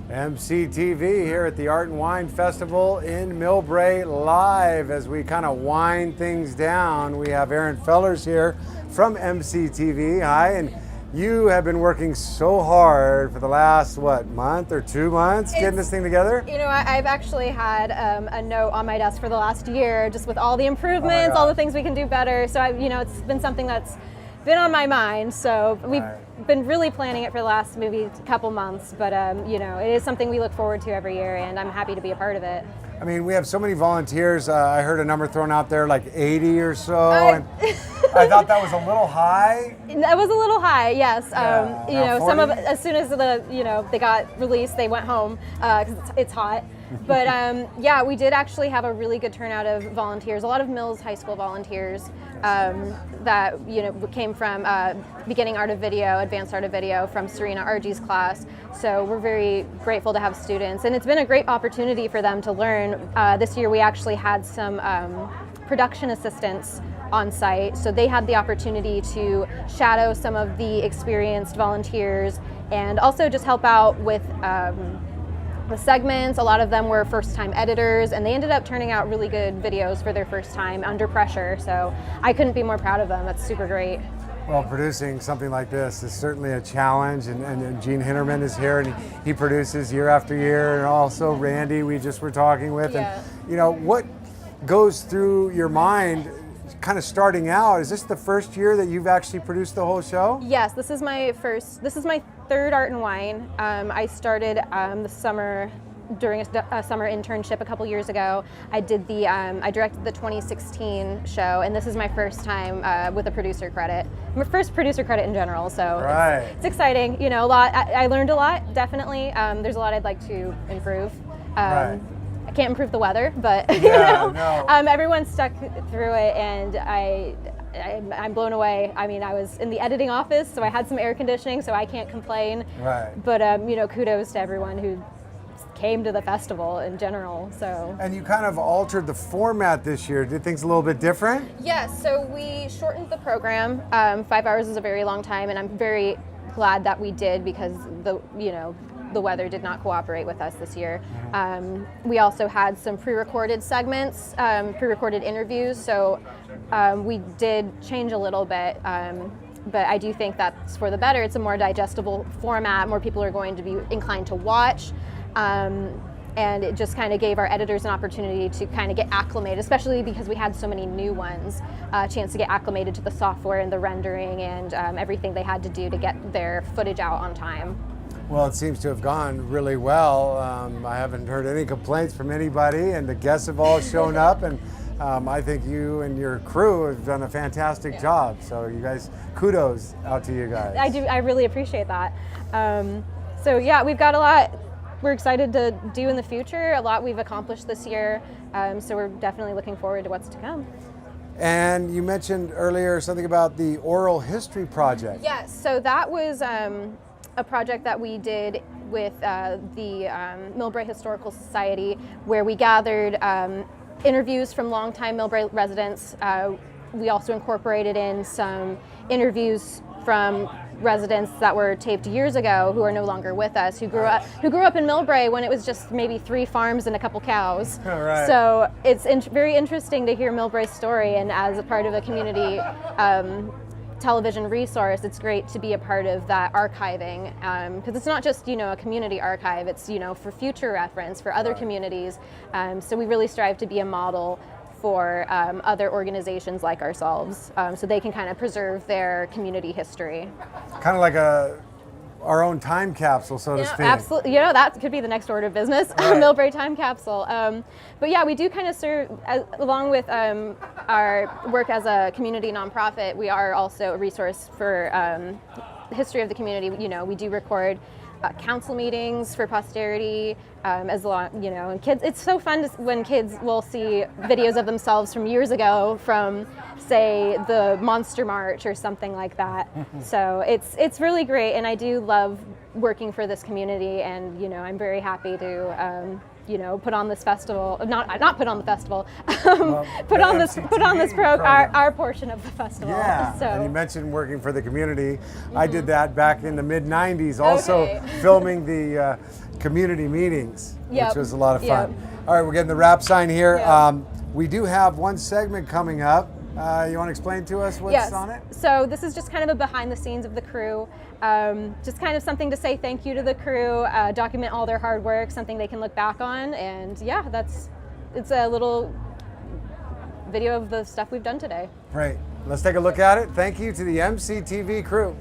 MCTV here at the Art and Wine Festival in Millbrae live. As we kind of wind things down, we have Erin here from MCTV. Hi, and you have been working so hard for the last, month or 2 months getting this thing together? You know, I've actually had a note on my desk for the last year, just with all the improvements, all the things we can do better. So, it's been something that's been on my mind. So we've been really planning it for the last maybe couple months, but it is something we look forward to every year, and I'm happy to be a part of it. I mean, we have so many volunteers. I heard a number thrown out there, like 80 or so, and I thought that was a little high. That was a little high, yes. Some of 40? as soon as they got released, they went home because it's hot. But we did actually have a really good turnout of volunteers. A lot of Mills High School volunteers that came from beginning art of video, advanced art of video from Serena Argy's class. So we're very grateful to have students, and it's been a great opportunity for them to learn. This year we actually had some production assistants on site, so they had the opportunity to shadow some of the experienced volunteers and also just help out with the segments. A lot of them were first-time editors, and they ended up turning out really good videos for their first time under pressure. So I couldn't be more proud of them. That's super great. Well, producing something like this is certainly a challenge, and Gene Hinterman is here, and he produces year after year, and also Randy we just were talking with. Yeah. And what goes through your mind kind of starting out? Is this the first year that you've actually produced the whole show? Yes, this is my third Art and Wine. I started the summer during a summer internship a couple years ago. I directed the 2016 show, and this is my first time with a producer credit. My first producer credit in general, so it's exciting. A lot. I learned a lot, definitely. There's a lot I'd like to improve. I can't improve the weather, but everyone stuck through it, and I'm blown away. I mean, I was in the editing office, so I had some air conditioning, so I can't complain. But kudos to everyone who came to the festival in general. So. And you kind of altered the format this year. Did things a little bit different? Yes. So we shortened the program. 5 hours is a very long time, and I'm very glad that we did, because the weather did not cooperate with us this year. We also had some pre-recorded segments, pre-recorded interviews, so we did change a little bit, but I do think that's for the better. It's a more digestible format, more people are going to be inclined to watch, and it just kind of gave our editors an opportunity to kind of get acclimated, especially because we had so many new ones, a chance to get acclimated to the software and the rendering and everything they had to do to get their footage out on time. Well, it seems to have gone really well. I haven't heard any complaints from anybody, and the guests have all shown up, and I think you and your crew have done a fantastic job. So you guys, kudos out to you guys. I really appreciate that. We've got a lot we're excited to do in the future, a lot we've accomplished this year, so we're definitely looking forward to what's to come. And you mentioned earlier something about the oral history project. Yes, so that was a project that we did with the Millbrae Historical Society, where we gathered interviews from longtime Millbrae residents. We also incorporated in some interviews from residents that were taped years ago who are no longer with us, who grew up in Millbrae when it was just maybe 3 farms and a couple cows. So it's very interesting to hear Millbrae's story, and as a part of a community television resource, it's great to be a part of that archiving, because it's not just a community archive, it's for future reference for other communities, so we really strive to be a model for other organizations like ourselves, so they can kind of preserve their community history. Kind of like our own time capsule, so to speak. Absolutely. That could be the next order of business, Millbrae time capsule. But yeah, we do kind of serve, along with our work as a community nonprofit, we are also a resource for the history of the community. We do record council meetings for posterity, and kids. It's so fun when kids will see videos of themselves from years ago, from say the Monster March or something like that. So it's really great, and I do love working for this community, and I'm very happy to put on this festival, not put on the festival, Well, put on this program. our portion of the festival. Yeah, So. and you mentioned working for the community. I did that back in the mid-90s, also filming the community meetings, which was a lot of fun. All right, we're getting the wrap sign here. We do have one segment coming up. You want to explain to us what's on it? So this is just kind of a behind the scenes of the crew. Just kind of something to say thank you to the crew, document all their hard work, something they can look back on, and it's a little video of the stuff we've done today. Great. Let's take a look at it. Thank you to the MCTV crew.